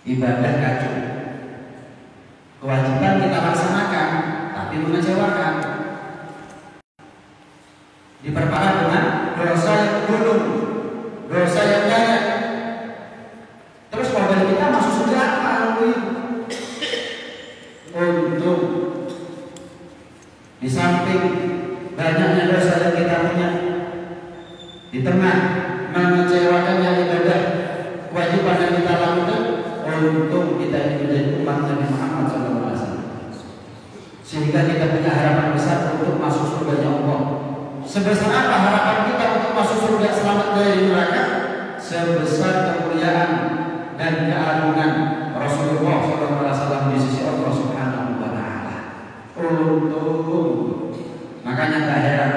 ibadah kacau. Kewajiban kita laksanakan, tapi mengecewakan. Diperparah dengan dosa yang gunung, dosa yang banyak. Terus modal kita masuk surga apa? Untuk di samping banyaknya dosa yang kita punya, di tengah mengecewakannya ibadah kewajiban yang kita lakukan, untung kita ini menjadi umat Nabi Muhammad SAW, sehingga kita punya harapan besar untuk masuk surganya Allah. Sebesar apa harapan kita untuk masuk surga selamat dari neraka? Sebesar kemuliaan dan keagungan Rasulullah SAW di sisi Allah Subhanahu wa Ta'ala. Untung. Makanya tak heran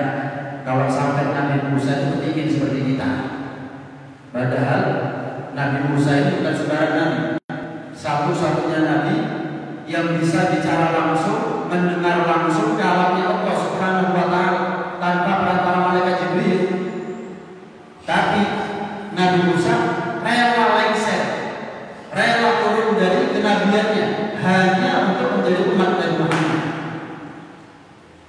kalau sampai Nabi Musa itu ingin seperti kita. Padahal Nabi Musa itu bukan saudara Nabi, satu-satunya Nabi yang bisa bicara langsung, mendengar langsung kalamnya Allah Subhanahu wa Ta'ala tanpa perantara malaikat Jibril. Tapi Nabi Musa rela lengser, rela turun dari kenabiannya hanya untuk menjadi umat Nabi Muhammad.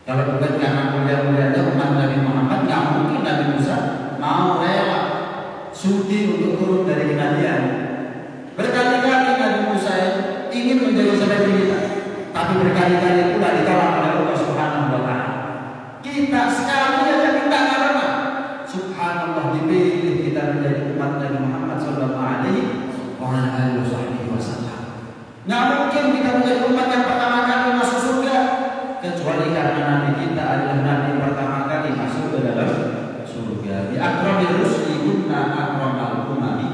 Kalau bukan karena mulia-mulianya umat Nabi Muhammad, nggak mungkin Nabi Musa mau rela sudi untuk turun dari kenabian. Berkali-kali Nabi Musa ingin menjadi seperti kita, tapi berkali-kali pula ditolak oleh Allah Subhanahu wa Ta'ala. Kita sekali aja minta karena Subhanallah dipilih kita menjadi umat Nabi Muhammad Sallallahu Alaihi Wasallam. Nggak mungkin kita menjadi umat yang pertama kali masuk surga, kecuali karena Nabi kita adalah Nabi yang pertama kali masuk ke dalam surga. Di akramir rusli kunna akramal umami.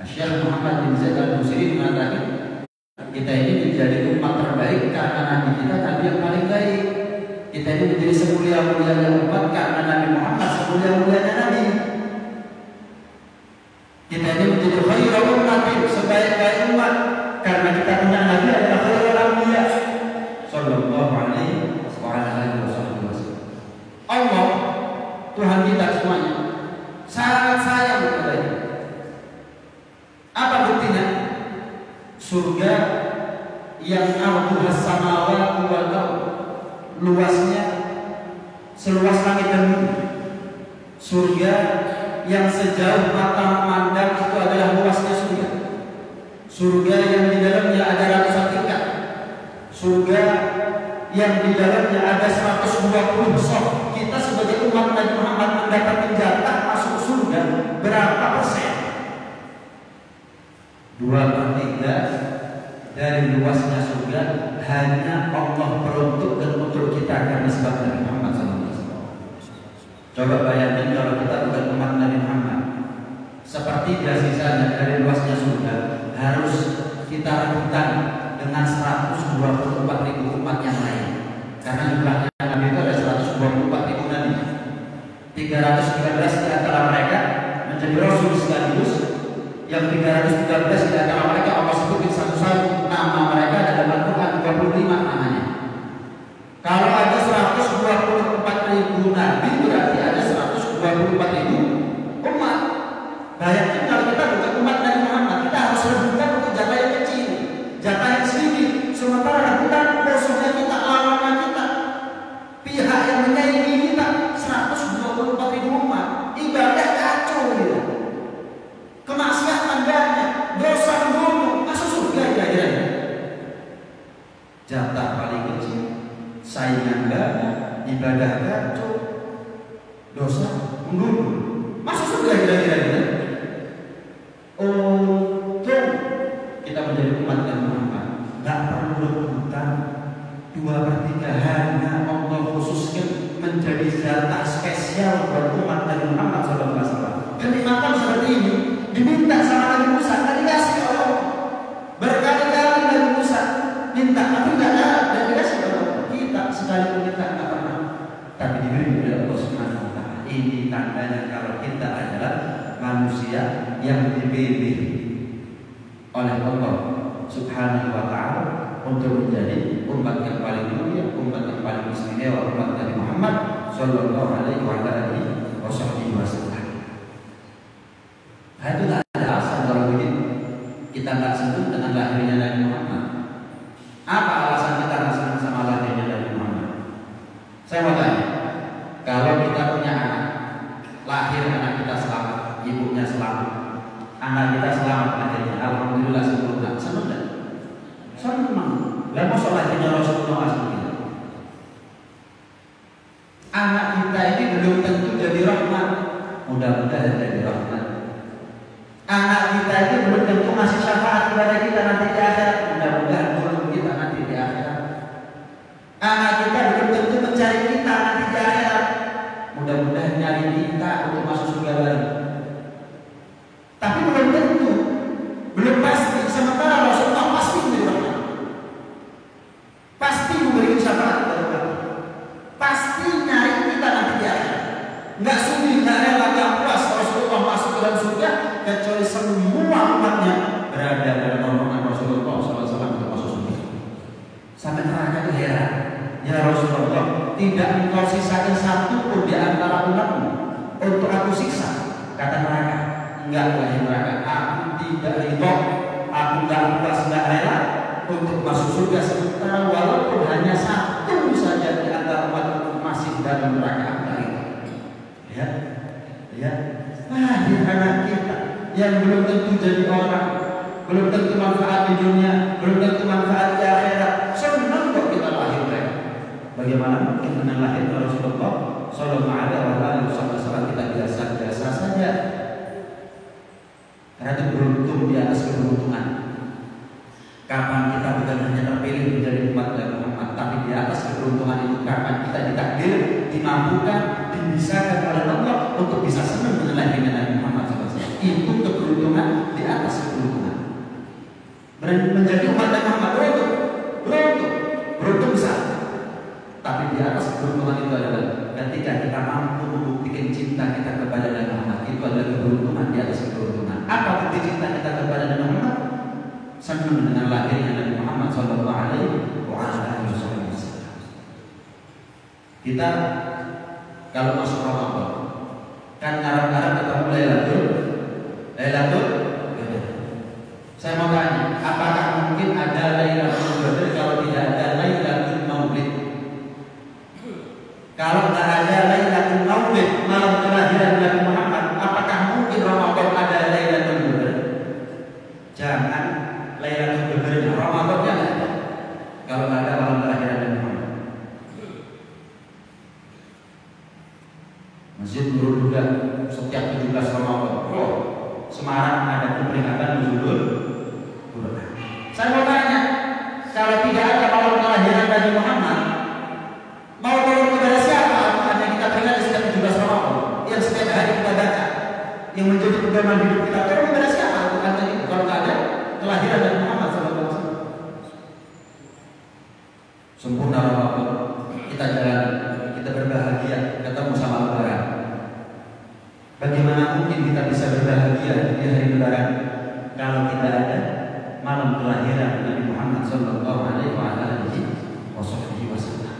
Syekh Muhammad bin Zaid al-Busiri mengatakan kita ini menjadi umat terbaik karena Nabi kita Nabi yang paling baik. Kita ini menjadi semulia-mulianya umat karena Nabi Muhammad semulia-mulianya Nabi. Kita ini menjadi khairul ummah, sebaik-baik umat karena kita punya Nabi adalah khairul anbiya sallallahu alaihi wasallam. Allah Tuhan kita semuanya sangat sayang kepadanya. Apa buktinya? Surga yang arduhas samawati wal ardh, luasnya seluas langit dan bumi. Surga yang sejauh mata memandang itu adalah luasnya surga. Surga yang di dalamnya ada ratusan tingkat. Surga yang di dalamnya ada 120 sof. Kita sebagai umat Nabi Muhammad mendapatkan jatah masuk surga berapa persen? 2/3 dari luasnya surga hanya Allah peruntukkan untuk kita karena sebab Nabi Muhammad SAW. Coba bayangkan kalau kita bukan umat Nabi Muhammad, seperti sisanya dari luasnya surga harus kita rebutan dengan 124.000 umat yang lain. Karena jumlahnya Nabi itu ada 124.000 Nabi. 313 di antara mereka menjadi Rasul sekaligus. Yang 313 di antara mereka Allah sebutin satu-satu nama mereka dalam Al-Quran 25 namanya. Kalau ada 124.000 Nabi berarti ada 124.000 umat. Bayangkan kalau kita bukan umat Nabi Muhammad, kita harus rebutan untuk jatah yang kecil, jatah yang sedikit. Sementara rebutan musuhnya kita, lawannya kita, pihak yang menyaingi kita 124.000 umat. Ibadah kacau gitu. Kemaksiatan banyak, dosa membunuh, masuk surga kira-kira. Jatah paling kecil, saingan banyak, ibadah kacau, dosa membunuh, masuk surga kira-kira. Untung kita menjadi umat Nabi Muhammad, nggak perlu rebutan 2/3 hanya Allah khususkan menjadi jatah spesial buat umat Nabi Muhammad SAW. Kenikmatan seperti ini diminta sama Nabi Musa, nggak dikasih oleh Allah. Berkali-kali Nabi Musa minta, tapi nggak ada, dan dikasih oleh Allah. Kita sekalipun kita nggak pernah, tapi diberi oleh Allah Subhanahu wa Ta'ala. Ini tandanya kalau kita adalah manusia yang dipilih oleh Allah Subhanahu wa Ta'ala untuk menjadi umat yang paling mulia, umat yang paling istimewa, umat Nabi Muhammad Sallallahu Alaihi Wasallam. Itu tak ada alasan kalau begitu. kita nggak senang dengan lahirnya Nabi Muhammad? Apa alasan kita nggak senang sama lahirnya Nabi Muhammad? Saya mau tanya, kalau kita punya anak, lahir anak kita selamat, ibunya selamat, anak kita selamat lahirnya, alhamdulillah sempurna, senang nggak? Senang. Lah masa lahirnya Rasulullah SAW? Anak kita ini belum tentu jadi rahmat, mudah-mudahan jadi rahmat. Anak kita ini belum tentu ngasih syafaat kepada kita nanti di akhirat, mudah-mudahan tolong kita nanti di akhirat. Anak kita belum tentu mencari kita nanti di akhirat, mudah-mudahan nyari kita untuk masuk surga baru. Tapi belum tentu, belum pasti. Sementara Rasulullah pasti menjadi rahmat, pasti memberikan syafaat kepada kita, pasti nyari kita nanti di akhirat. Nggak sudi, nggak rela, nggak puas Rasulullah masuk ke dalam surga kecuali semua umatnya berada dalam rombongan Rasulullah SAW untuk masuk surga. Sampai mereka itu heran, ya Rasulullah, tidak engkau sisakan satu pun di antara umatmu untuk aku siksa? Kata mereka, enggak wahai mereka, aku tidak ridho, aku nggak puas, nggak rela untuk masuk surga sementara walaupun hanya satu saja di antara umatku masih dalam neraka. Ya, ya, lahir anak kita yang belum tentu jadi orang, belum tentu manfaat di dunia, belum tentu manfaat di akhirat. Senang kok kita lahir mereka. Bagaimana mungkin dengan lahir Rasulullah Sallallahu Alaihi Wasallam kita biasa-biasa saja? Karena itu beruntung di atas keberuntungan. Kapan kita bukan hanya terpilih menjadi umat Nabi Muhammad, tapi di atas keberuntungan itu kapan kita ditakdir, dimampukan, dibisakan oleh Allah untuk bisa senang dengan lahirnya Nabi Muhammad SAW. Itu keberuntungan di atas keberuntungan. Menjadi umat Nabi Muhammad beruntung besar. Tapi di atas keberuntungan itu adalah ketika kita mampu membuktikan cinta kita kepada Nabi Muhammad, itu adalah keberuntungan di atas keberuntungan. Apa bukti cinta kita kepada Nabi Muhammad? Senang dengan lahirnya Nabi Muhammad Sallallahu Alaihi Wasallam. Kita kalau masuk Ramadan kan ngarang-ngarang ketemu Lailatul Qadar. Saya mau tanya, apakah mungkin ada Lailatul Qadar kalau tidak ada Lailatul Maulid? Kalau tidak ada Lailatul Maulid, malam kelahiran Nabi Muhammad, apakah mungkin Ramadan ada Lailatul Qadar? Jangan Lailatul Qadarnya, Ramadannya ada. Kalau tidak ada malam kelahiran Nabi Muhammad. Masjid Nurul Huda setiap 17 Ramadan. Oh, Semarang ada peringatan Nuzulul Quran. Saya mau tanya, kalau tidak ada malam kelahiran Nabi Muhammad, mau turun kepada siapa? Hanya kita peringati setiap 17 Ramadan yang setiap hari kita baca, yang menjadi pedoman hidup kita. Turun kepada siapa? Kalau tidak ada kelahiran Nabi Muhammad SAW. Sempurna Ramadan, kita jalan, kita berbahagia, ketemu sama Lebaran. Bagaimana mungkin kita bisa berbahagia di hari Lebaran kalau tidak ada malam kelahiran Nabi Muhammad Sallallahu Alaihi Wasallam?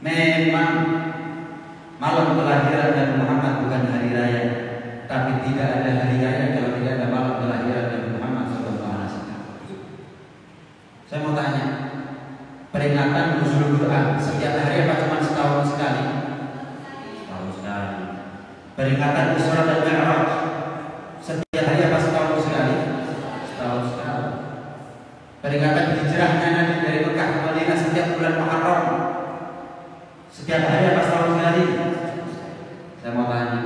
Memang malam kelahiran Nabi Muhammad bukan hari raya, tapi tidak ada hari raya kalau tidak ada malam kelahiran Nabi Muhammad Sallallahu Alaihi Wasallam. Saya mau tanya, peringatan Nuzulul Quran setiap hari apa cuma setahun sekali? Setahun sekali. Peringatan Isra dan Mi'raj setiap hari apa setahun sekali? Setahun sekali. Peringatan hijrahnya Nabi dari Mekah ke Madinah setiap bulan Muharram setiap hari apa setahun sekali? Saya mau tanya,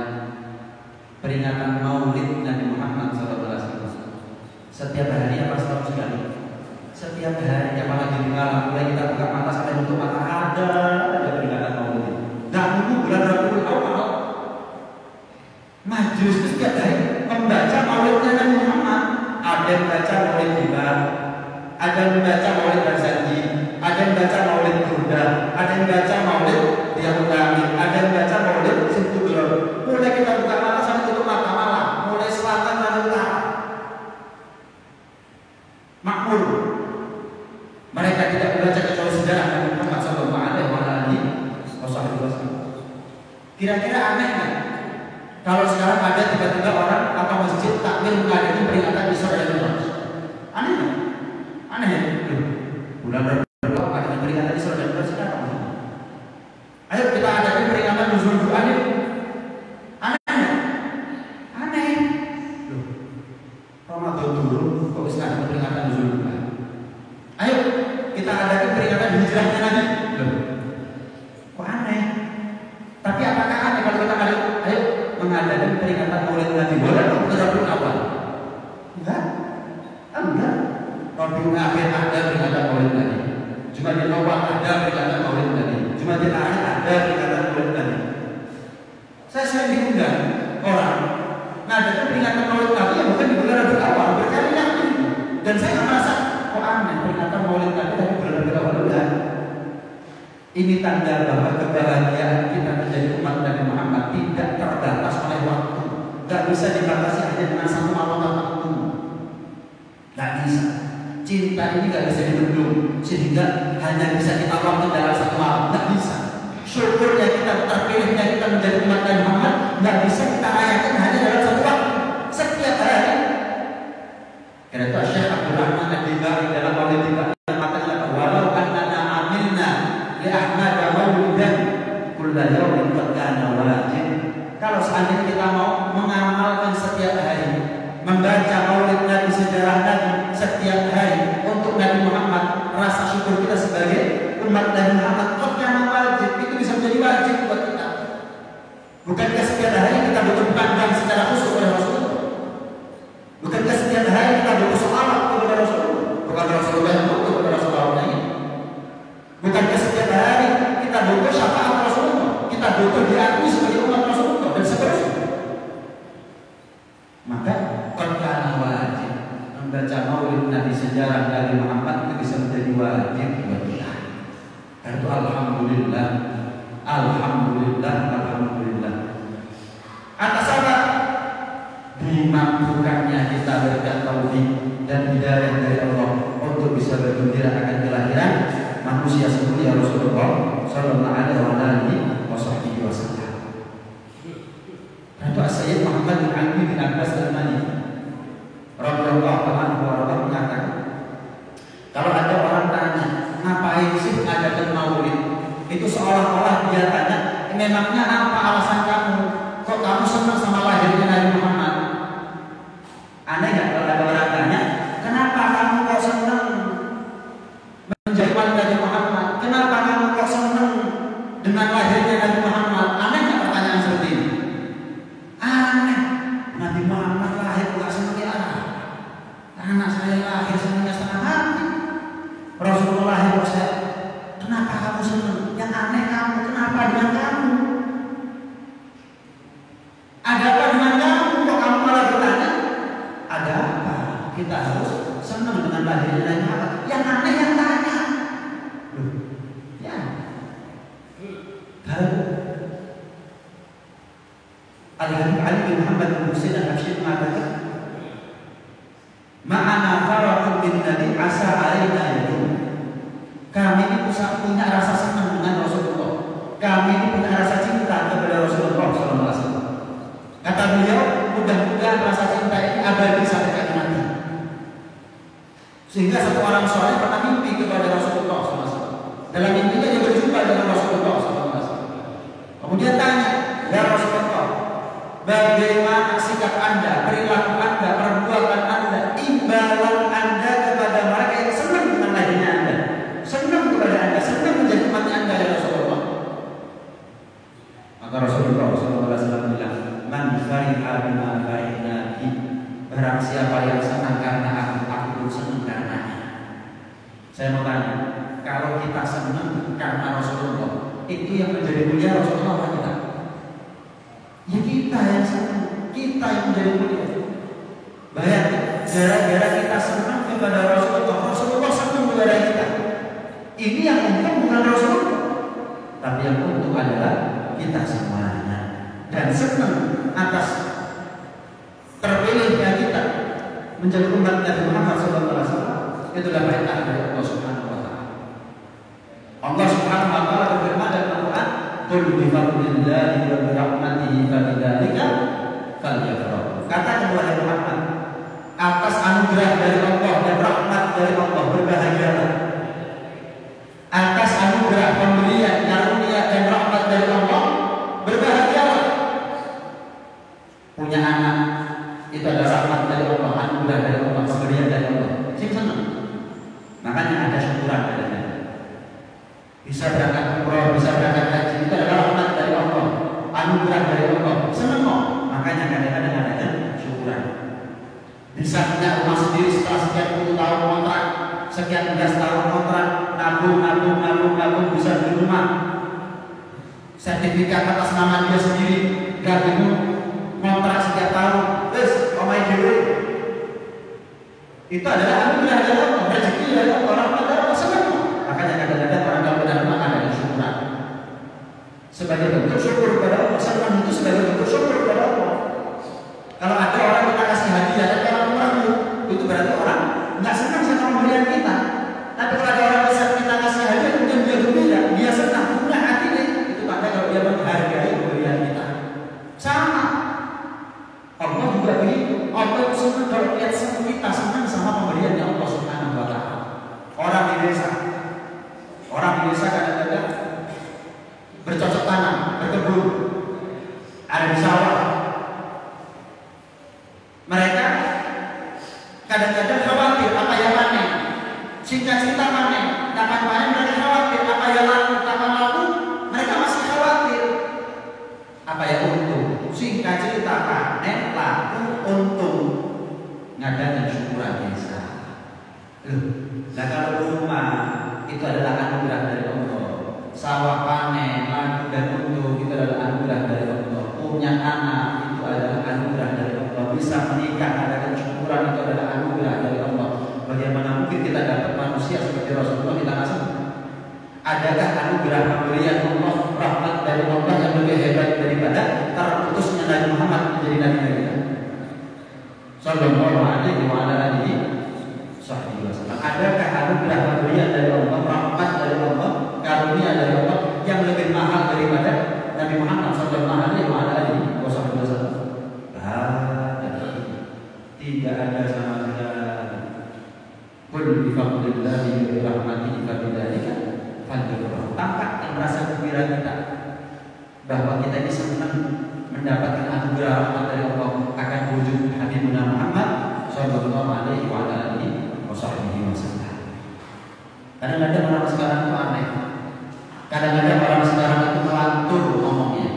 peringatan Maulid Nabi Muhammad SAW setiap hari apa setahun sekali? Setiap hari, apalagi di malam mulai kita buka mata sampai tutup mata ada peringatan Maulid. Nah, itu bulan Rabiul Awal. Majlis setiap hari membaca Maulidnya Nabi Muhammad. Ada yang baca Maulid Bibar, ada yang membaca Maulid Barzanji, ada yang baca Maulid Burda, ada yang baca Maulid Diamul Amin, ada yang baca Maulid Sintuglor. Mulai kita buka mata sampai tutup mata malam, mulai selatan dan utara. Makmur. Mereka tidak membaca kecuali sejarah Nabi Muhammad Sallallahu Alaihi Wasallam. Kira-kira aneh nggak? Kalau sekarang ada tiba-tiba orang atau masjid takmir mengadakan peringatan Isra dan Mi'raj. Ramadan dulu kok bisa ada peringatan Zulhijjah. Ayo kita adakan peringatan hijrahnya Nabi. Loh, kok aneh? Tapi apakah aneh kalau kita ada? Ayo mengadakan peringatan Maulid Nabi. Boleh dong kita Rabiul Awal? Enggak. Rabiul Akhir ada peringatan Maulid Nabi. Jumadil Awal ada peringatan Maulid Nabi. Jumadil Akhir ada peringatan Maulid Nabi. Saya sering diundang orang mengadakan peringatan Maulid Nabi yang bukan di bulan Rabiul Awal berkali-kali. Dan saya merasa kok aneh peringatan Maulid Nabi tapi bulan Rabiul Awal enggak. Ini tanda bahwa kebahagiaan kita menjadi umat Nabi Muhammad tidak terbatas oleh waktu. Tidak bisa dibatasi hanya dengan satu malam tertentu. Tidak bisa. Cinta ini tidak bisa dibendung sehingga hanya bisa kita waktu dalam satu malam. Tidak bisa. Syukurnya kita, terpilihnya kita menjadi umat Nabi Muhammad tidak bisa kita rayakan hanya dalam satu waktu. Setiap hari. Karena itu Syekh Abdul Rahman Ad-Dibari dalam Maulid Tiba mengatakan walau annana amilna li Ahmad maulidan kulla yawmin qad kana wajib. Kalau seandainya kita mau mengamalkan setiap hari, membaca Maulid Nabi, sejarah Nabi setiap hari untuk Nabi Muhammad, rasa syukur kita sebagai umat Nabi Muhammad qad kana wajib, itu bisa menjadi wajib buat kita. Bukankah setiap hari kita butuh dipandang secara khusus oleh Rasulullah? Bukankah setiap hari kita butuh sholawat kepada Rasulullah? Bukan Rasulullah yang butuh kepada Rasulullah ini. Bukankah setiap hari kita butuh syafaat Rasulullah? Kita butuh diakui sebagai umat Rasulullah dan seterusnya. Maka qad wajib membaca Maulid Nabi, sejarah Nabi Muhammad itu bisa menjadi wajib buat kita. Karena itu alhamdulillah, alhamdulillah, alhamdulillah. Atas apa? Dimampukannya kita berkat tauhid dan hidayah dari Allah untuk bisa bergembira akan kelahiran manusia seperti Rasulullah Sallallahu Alaihi Wasallam. Itu Sayyid Muhammad bin Ali bin Abbas Al-Maliki radhiyallahu anhu mengatakan, kalau ada orang tanya ngapain sih adakan maulid, itu seolah-olah dia tanya, memangnya apa alasan kamu? Kok kamu senang sama lahirnya Nabi Muhammad? Aneh nggak kalau ada orang tanya, kenapa kamu kok senang menjadi umat Nabi Muhammad? Kenapa kamu kok senang dengan lahirnya Nabi Muhammad? Aneh nggak pertanyaan seperti ini? Aneh. Nabi Muhammad lahir nggak senang ya? Anak saya lahir senangnya setengah mati. Rasulullah lahir kok saya. Kenapa kamu senang? Yang aneh kamu. Kenapa dengan kamu? Ada apa dengan kamu? Kok kamu malah bertanya? Ada apa? Kita harus senang dengan lahirnya Nabi Muhammad. Yang aneh yang tanya. Ya. Kalau Al-Habib Ali bin Muhammad bin Husain Al-Habsyi mengatakan, ma'ana farahun bin Nabi asa alaina itu. Kami ini punya rasa senang dengan Rasulullah. Kami ini punya rasa cinta kepada Rasulullah SAW. Kata beliau, mudah-mudahan rasa cinta ini abadi sampai kami mati. Sehingga satu orang soleh pernah mimpi kepada Rasulullah SAW. Dalam mimpinya dia berjumpa dengan Rasulullah SAW. Kemudian tanya, ya Rasulullah, bagaimana sikap Anda, perilaku Anda, perbuatan Anda, imbalan Anda kepada mereka yang senang dengan lahirnya Anda, senang kepada Anda, senang menjadi umat Anda ya Rasulullah. Maka Rasulullah SAW bilang, man fariha bima farihna bi. Barang siapa yang senang karena aku pun senang karenanya. Saya mau tanya, kalau kita senang karena Rasulullah, itu yang menjadi mulia Rasulullah kita? Ya kita yang senang, kita yang menjadi mulia. Bayangkan, gara-gara kita senang kepada Rasulullah, Rasulullah senang kepada kita. Ini yang untung bukan Rasulullah, tapi yang untung adalah kita semuanya. Dan senang atas terpilihnya kita menjadi umat Nabi Muhammad SAW. Itulah perintah dari Allah Subhanahu Wa Taala. Allah Subhanahu Wa Taala berfirman dalam Al-Quran, "Qul bi fadlillahi wa bi rahmatihi fabidzalika falyafrahu." Katakan wahai Muhammad, atas anugerah dari Allah dan rahmat dari Allah berbahagialah. Atas anugerah pemberian karunia dan rahmat dari Allah berbahagialah. Punya anak itu adalah rahmat dari Allah, anugerah dari punya rumah sendiri setelah sekian puluh tahun kontrak, sekian belas tahun kontrak, nabung bisa beli rumah, sertifikat atas nama dia sendiri, gak bingung kontrak setiap tahun, terus omai dewe. Itu adalah anugerah dari Allah, rezeki dari orang pada senang. Makanya kadang-kadang orang kalau benar rumah ada syukuran sebagai bentuk syukur kepada Allah. Senang itu sebagai bentuk syukur kepada Allah. Kalau ada orang kita kasih hadiah dan orang kurang itu berarti orang nggak senang sama pemberian kita. Tapi kalau ada orang bisa kita kasih hadiah kemudian dia gembira, dia senang, punya hati itu tanda kalau dia menghargai pemberian kita. Sama Allah juga begitu. Allah itu senang kalau lihat kita senang sama pemberian yang Allah Subhanahu wa Ta'ala. Orang di desa kadang-kadang bercocok tanam, berkebun, ada di sawah. Mereka kadang-kadang khawatir apa yang panen, singkat-singkat panen, dapat panen mereka khawatir apa yang laku, kapan laku, mereka masih khawatir apa yang untung, singkat cerita panen, laku, untung, ngadakan syukuran desa. Nah kalau rumah itu adalah anugerah dari Allah, sawah panen, laku dan untung itu adalah anugerah dari Allah, punya anak itu adalah anugerah dari Allah, bisa menikah adalah syukuran itu adalah anugerah dari Allah. Bagaimana mungkin kita dapat manusia seperti Rasulullah kita kasih? Adakah anugerah pemberian Allah, rahmat dari Allah yang lebih hebat daripada terputusnya Nabi Muhammad menjadi Nabi kita? Sallallahu alaihi wa alihi wasallam. Adakah anugerah pemberian dari Allah, rahmat dari Allah, karunia dari Allah yang lebih mahal daripada Nabi Muhammad sallallahu alaihi wa alihi wasallam? Tidak ada sama sekali. Qul bi fadlillahi wa bi rahmatihi fa bidzalika falyafrahu. Tampak yang merasa gembira kita bahwa kita ini senang mendapatkan anugerah rahmat dari Allah akan wujud Habibuna Muhammad sallallahu alaihi wa alihi wasallam. Kadang-kadang orang sekarang itu aneh. Kadang-kadang orang sekarang itu melantur ngomongnya,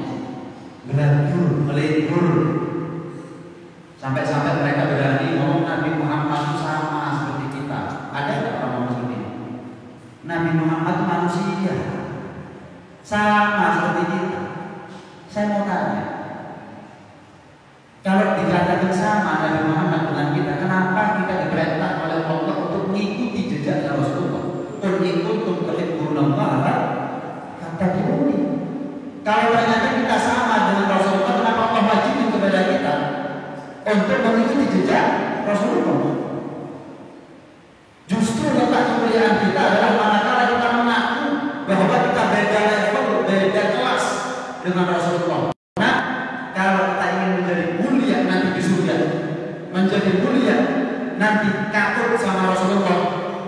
melintur. Sampai-sampai mereka berani ngomong Nabi Muhammad sama seperti kita. Ada nggak orang ngomong seperti ini? Nabi Muhammad itu manusia, sama seperti kita. Saya mau tanya, kalau dikatakan sama Nabi Muhammad dengan kita, kenapa kita diperintah oleh Allah untuk mengikuti jejaknya Rasulullah? Untuk tuhibbunallah kata diuni. Kalau ternyata kita sama dengan Rasulullah, kenapa Allah wajibin kepada kita untuk mengikuti jejak Rasulullah? Justru letak kemuliaan kita adalah manakala kita mengaku bahwa kita beda level, beda kelas dengan Rasulullah. Nah, kalau kita ingin menjadi mulia nanti di surga, menjadi mulia nanti takut sama Rasulullah,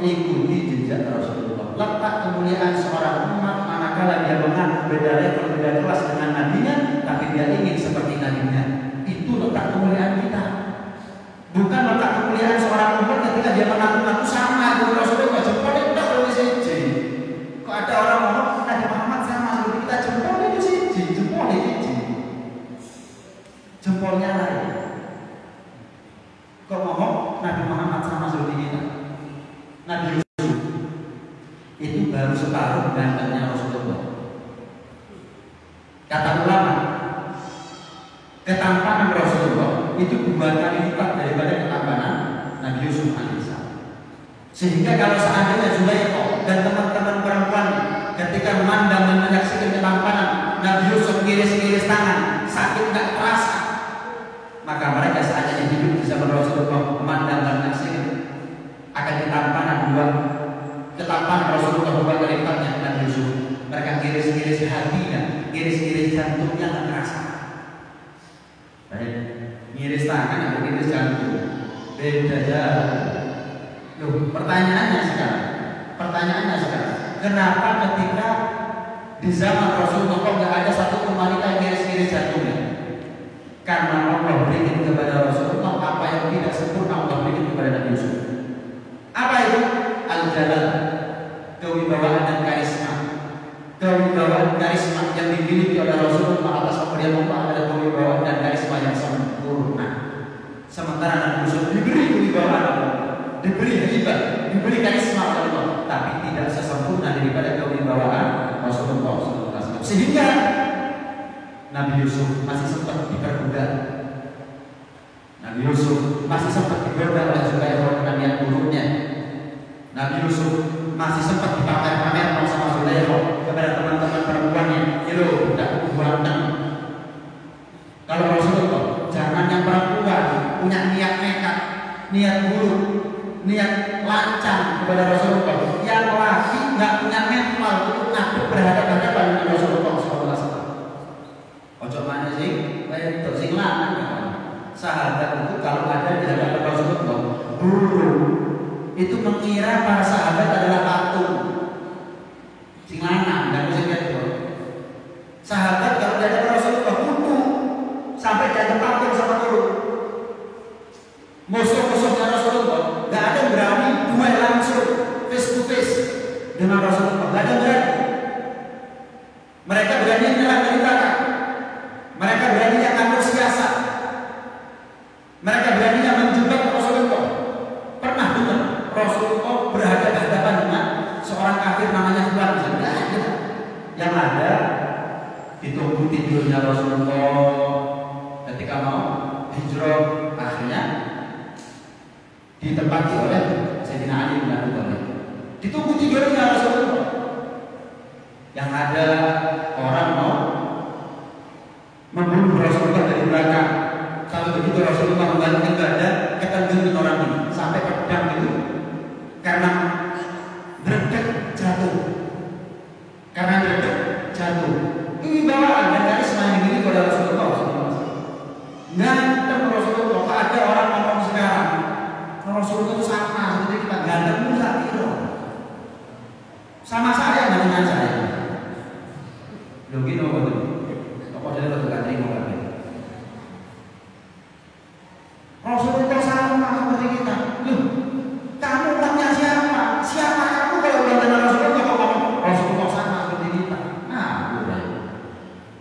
ikuti jejak Rasulullah. Letak kemuliaan seorang umat manakala dia mengaku beda level, beda kelas dengan nabinya, tapi dia ingin seperti nabinya. Itu letak kemuliaan kita. Bukan letak kemuliaan seorang umat ketika dia mengaku sama dengan Rasulullah. Jempolnya tidak boleh siji. Kok ada orang ngomong Nabi Muhammad sama seperti kita, jempolnya itu siji, jempolnya siji, jempolnya lain. Kok ngomong Nabi Muhammad sama seperti kita? Nabi Yusuf itu baru separuh gantengnya Rasulullah. Kata ulama, ketampanan Rasulullah itu 2 kali lipat daripada ketampanan Nabi Yusuf alaihissalam. Sehingga kalau seandainya Zulaikha dan teman-teman perempuan ketika memandang dan menyaksikan ketampanan Nabi Yusuf ngiris-ngiris tangan, sakit nggak terasa, maka mereka seandainya hidup bisa Rasulullah memandang dan menyaksikan akan ketampanan Rasulullah 2 kali lipatnya Nabi Yusuf. Mereka ngiris-ngiris hatinya, ngiris-ngiris jantungnya nggak terasa. Ngiris tangan atau ngiris jantung beda jauh. Loh, pertanyaannya sekarang, kenapa ketika di zaman Rasulullah kok nggak ada satu wanita yang ngiris-ngiris jantungnya? Karena Allah berikan kepada Rasulullah apa yang tidak sempurna Allah berikan kepada Nabi Yusuf. Apa itu? Al-Jalal, kewibawaan dan karisma. Kewibawaan karisma yang dimiliki oleh Rasulullah atas pemberian Allah adalah kewibawaan dan karisma yang sempurna. Sementara Nabi Yusuf diberi kewibawaan Sehingga Nabi Yusuf masih sempat diperbudak. Nabi Yusuf masih sempat digoda oleh Zulaikha dengan niat buruknya. Nabi Yusuf masih sempat dipamer-pamer sama Zulaikha kepada teman-teman perempuannya. Yo, budak buatan. Kalau Rasulullah, jangan yang perempuan punya niat nekat, niat buruk, niat lancang kepada Rasulullah. Yang laki nggak punya mental untuk ngadep berhadapan-hadapan dengan Rasulullah SAW. Ojo mana sih? Itu sing lanang. Sahabat itu kalau ada di hadapan Rasulullah, dulu itu mengira para sahabat adalah patung. Sing lanang, nggak bisa gitu. Sahabat kalau di hadapan Rasulullah kudu sampai jadi patung sama dulu. Musuh-musuhnya Rasulullah nggak ada berani duel langsung face to face dengan Rasulullah, nggak ada berani. Mereka berani menyerang dari belakang. Mereka berani yang ngambil siasat. Mereka berani yang menjebak Rasulullah. Pernah dengar Rasulullah berhadapan-hadapan dengan seorang kafir namanya Fulan misalnya? Yang ada ditunggu tidurnya Rasulullah ketika mau hijrah, akhirnya ditempati oleh Sayyidina Ali bin Abi Thalib. Ditunggu tidurnya Rasulullah. Yang ada orang mau membunuh Rasulullah dari belakang. Kalau begitu Rasulullah membalikkan dada, ketenggelam orang ini sampai pedang itu karena berdek jatuh. Karena berdek jatuh. Ini bawaan dan dari selain ini kepada Rasulullah SAW. Ngantem Rasulullah. Ada orang ngomong sekarang, Rasulullah itu sama seperti kita ganteng musa itu. Sama saya dengan saya. Lo gini apa tuh? Apa dari waktu ganteng mau kan? Rasulullah sama seperti kita. Loh, kamu orangnya siapa? Siapa kamu kalau udah dengan Rasulullah kok ngomong Rasulullah sama seperti kita? Nah, udah.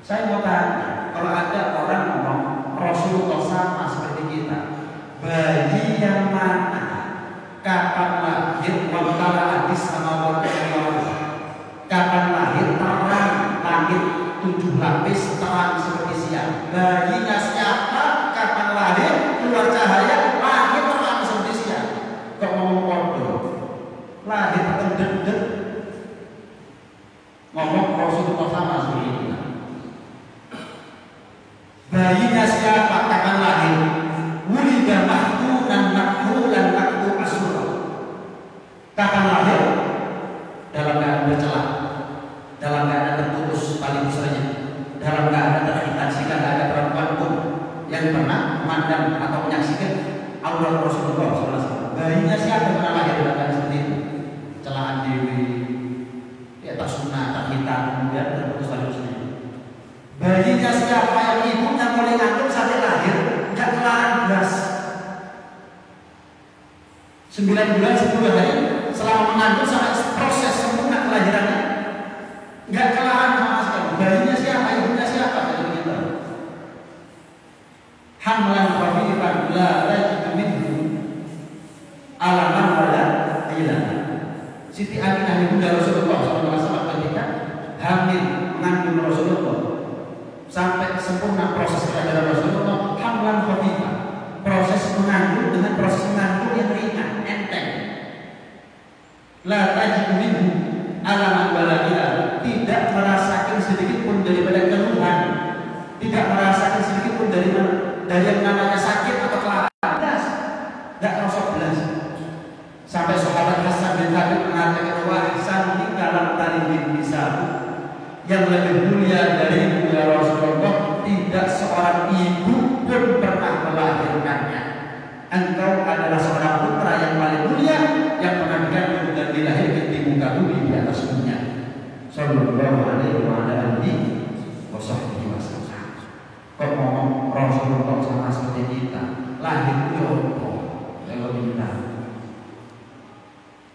Saya mau tanya, kalau ada orang ngomong Rasulullah sama seperti kita, bayi yang mana? Kapan lahir? Wabtala hadis sama wabtala. Kapan lahir? Terang langit 7 lapis terang seperti siang. Bayinya siapa? Kapan lahir? Keluar cahaya, lahir terang seperti siang. Kok ngomong bodoh? Lahir terdek-dek. Ngomong Rasulullah sama seperti kita. Bayinya siapa? Kapan lahir? Wulida mahdunan makhulan makhu asura. Kapan lahir? Dalam keadaan bercelah, dalam keadaan terputus tali pusarnya, dalam keadaan terhitan sehingga tidak ada perempuan pun yang pernah memandang atau menyaksikan aurat Rasulullah SAW. Bayinya siapa pernah lahir dalam keadaan seperti itu? Celahan dewi, di atas sunnah, terhitan, kemudian terputus tali pusarnya. Bayinya siapa yang ibunya mulai ngandung sampai lahir nggak kelaran beras. 9 bulan 10 hari selama mengandung sampai proses sempurna kelahirannya nggak kelaran sama sekali. Bayinya siapa? Ibunya siapa? Jadi kita hamlan khafifan la tajidu minhu alaman wala ilan. Siti Aminah ibunda Rasulullah SAW ketika hamil mengandung Rasulullah sampai sempurna proses kelahiran Rasulullah, hamlan khafifan, proses mengandung dengan proses mengandung yang ringan, enteng. La tajidu minhu alaman wala ilan, tidak merasakan sedikit pun daripada keluhan, tidak merasakan sedikit pun dari yang namanya sakit atau kelelahan, tidak terasa belas. Sampai sahabat Hasan bin Thabit mengatakan wahsan dalam talibin bisa yang lebih mulia dari ya Rasulullah, tidak seorang ibu pun pernah melahirkannya. Engkau adalah seorang putra yang paling mulia yang pernah dikandung dan dilahirkan di muka bumi di atas dunia. Sallallahu alaihi wa alihi wasallam. Kok ngomong Rasulullah sama seperti kita, lahir jodoh, kalau kita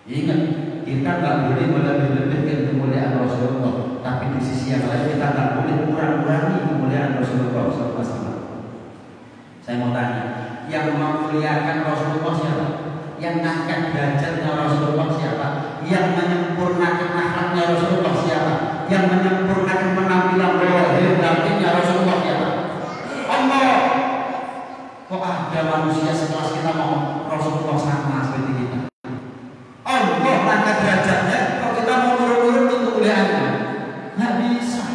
ingat kita nggak boleh melebih-lebihkan kemuliaan Rasulullah, tapi di sisi yang lain kita nggak boleh kurang-kurangi kemuliaan Rasulullah SAW. Saya mau tanya, yang memuliakan Rasulullah siapa? Yang ngangkat derajatnya Rasulullah siapa? Yang menyempurnakan akhlaknya Rasulullah siapa? yang menyempurnakan penampilan zahir batinnya Rasulullah siapa? Allah. Kok ada manusia sekelas kita mau Rasulullah sama seperti kita? Allah angkat derajatnya, kalau kita mau turun-turun untuk kemuliaannya, nggak bisa,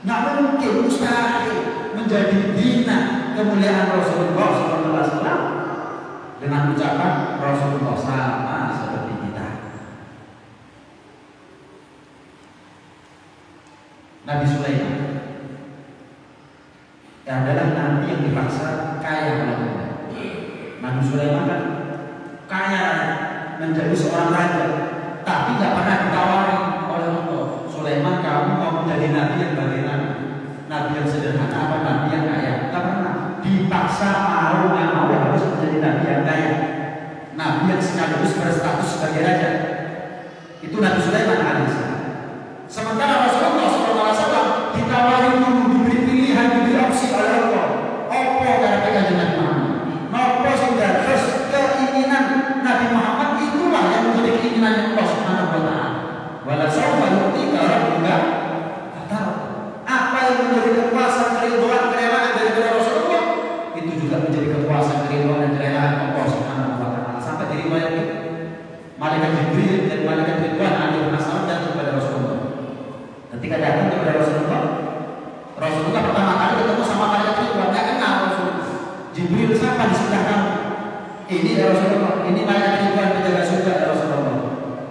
nggak mungkin, mustahil menjadi bina kemuliaan Rasulullah SAW dengan ucapan Rasulullah sama seperti kita. Nabi Sulaiman adalah nabi yang dipaksa kaya oleh Allah. Nabi Sulaiman kan kaya, menjadi seorang raja, tapi nggak pernah ditawari oleh Allah. Sulaiman, kamu mau menjadi nabi yang bagaimana? Nabi yang sederhana apa nabi yang kaya? Nggak pernah. Dipaksa mau nggak mau harus menjadi nabi yang kaya, nabi yang sekaligus berstatus sebagai raja. Itu Nabi Sulaiman alaihissalam. Sementara Rasulullah SAW ditawari dulu, diberi pilihan, diberi opsi oleh Allah. Apa karena Nabi Muhammad? Nopo sudah terus keinginan Nabi Muhammad itulah yang menjadi keinginan Allah Subhanahu wa taala. Wala sawfa yu'tika rabbuka fatarda. Apa yang menjadi kekuasaan keridhaan kerelaan dari Rasulullah itu juga menjadi kekuasaan keridhaan dan kerelaan Allah Subhanahu wa taala. Sampai diriwayatkan malaikat Jibril dan malaikat Ridwan alaihi wasallam datang kepada Rasulullah. Ketika datang kepada Rasulullah, Rasulullah pertama kali ketemu sama malaikat Ridwan, enggak kenal Rasulullah. Jibril siapa di sebelah kamu? Ini ya Rasulullah, ini malaikat Ridwan penjaga surga ya Rasulullah.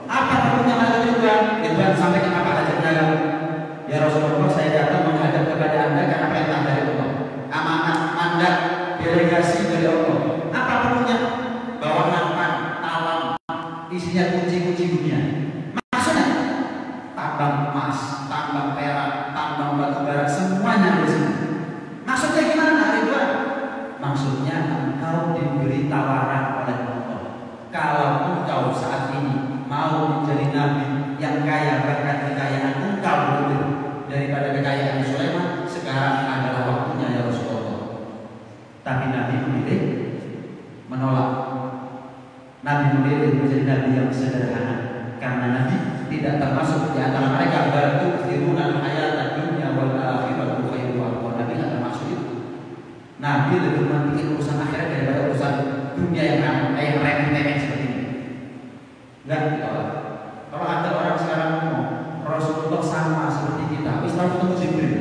Apa perlunya malaikat Ridwan? Ridwan sampaikan apa hajatnya kamu? Ya Rasulullah, saya datang menghadap kepada Anda karena perintah dari Allah, amanat, mandat, delegasi dari Allah. Apa perlunya? Bawa nampan, talam, isinya kunci-kunci dunia. Maksudnya tambang emas, tambang perak, tambang batu bara, semuanya di sini. Maksudnya gimana Ridwan? Maksudnya engkau diberi tawaran oleh Allah. Kalau engkau saat ini mau menjadi nabi yang kaya berkat kekayaan engkau lebih daripada kekayaan Sulaiman, sekarang adalah waktunya ya Rasulullah. Tapi Nabi memilih menolak. Nabi memilih menjadi nabi yang sederhana karena Nabi tidak termasuk di antara mereka batu firman hayat dunia wal akhiratu khairu wa abqa. Nabi tidak termasuk itu. Nabi lebih mementingkan urusan akhirat daripada urusan dunia yang remeh-temeh seperti ini. Enggak ditolak. Kalau ada orang sekarang ngomong Rasulullah sama seperti kita, Islam ketemu Jibril.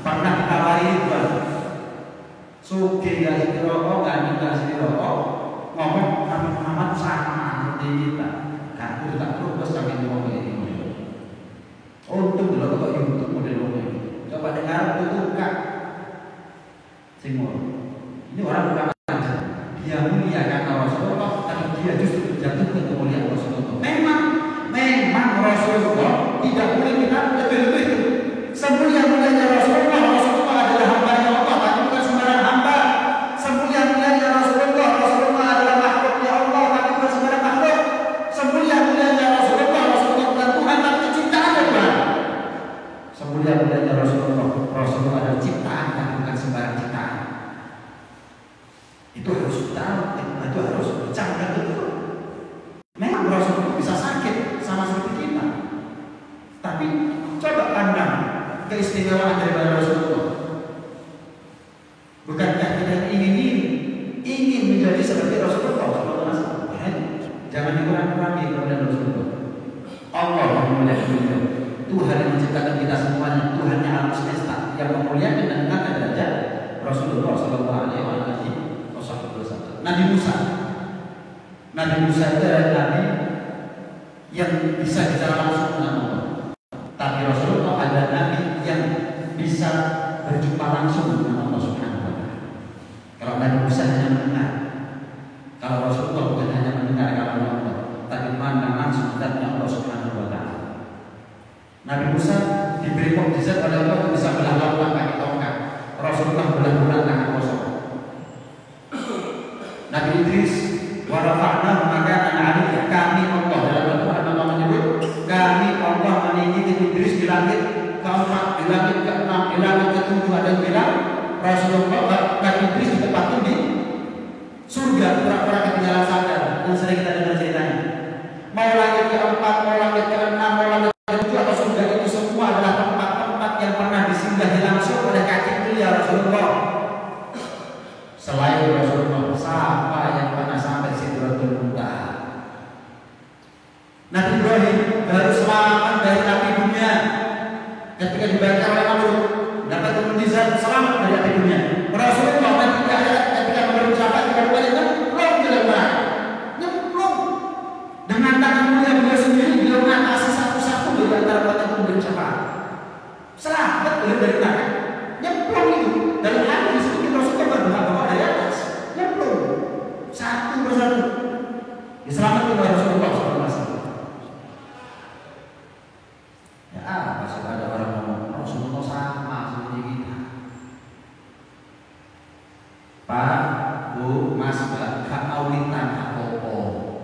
Pernah ditawari itu suge ya rokok, nggak dikasih rokok, ngomong Nabi Muhammad sama seperti kita. Kan itu tak terus kami ngomong ini. Untung dulu kok YouTube model ini. Coba dengar itu Kak Singmur. Ini orang bukan aja. Dia mulia karena Rasulullah, tapi dia justru menjatuhkan kemuliaan Rasulullah. Memang Rasulullah tidak boleh kita lebih-lebih itu. Semulia-mulianya Rasulullah, Rasulullah adalah hamba-Nya Allah, tapi bukan sembarang hamba. Semulia-mulianya Rasulullah, Rasulullah adalah makhluknya Allah, tapi bukan sembarang makhluk. Semulia-mulianya Rasulullah, Rasulullah bukan Tuhan, tapi ciptaan Tuhan. Semulia-mulianya Rasulullah, Rasulullah adalah ciptaan, tapi bukan sembarang ciptaan. Itu harus tahu, itu harus dicangkan betul. Memang Rasulullah bisa sakit sama seperti kita, tapi coba pandang keistimewaan daripada Rasulullah. Bukankah kita ingin menjadi seperti Rasulullah SAW? Jangan dikurang-kurangi kepada Rasulullah. Allah yang memuliakan beliau, Tuhan yang menciptakan kita semuanya, Tuhan yang alam semesta yang memuliakan dan mengangkat derajat Rasulullah SAW. Nabi Musa itu adalah nabi yang bisa bicara langsung dengan Allah. Tapi Rasulullah adalah nabi yang bisa berjumpa langsung dengan Allah Subhanahu wa taala. Kalau Nabi Musa hanya mendengar, kalau Rasulullah bukan hanya mendengar kalam Allah, tapi memandang langsung zatnya Allah Subhanahu wa taala. Nabi Musa diberi mukjizat oleh Allah untuk bisa belah lautan pakai tongkat. Rasulullah belah bulan tangan kosong. Nabi Idris warafa'na makanan aliyah, kami Allah dalam Al-Quran Allah menyebut kami Allah meninggikan Idris di langit keempat, di langit keenam, di langit ketujuh. Ada yang bilang Rasulullah Nabi Idris ditempatkan di surga pura-pura ketinggalan sadar yang sering kita dengar ceritanya. Mau langit keempat, mau langit keenam, mau langit Diselamatkan oleh Rasulullah SAW. Ya apa sih ada orang ngomong Rasulullah sama seperti kita. Pak, Bu, Mas, Mbak, gak maulitan, gak apa-apa,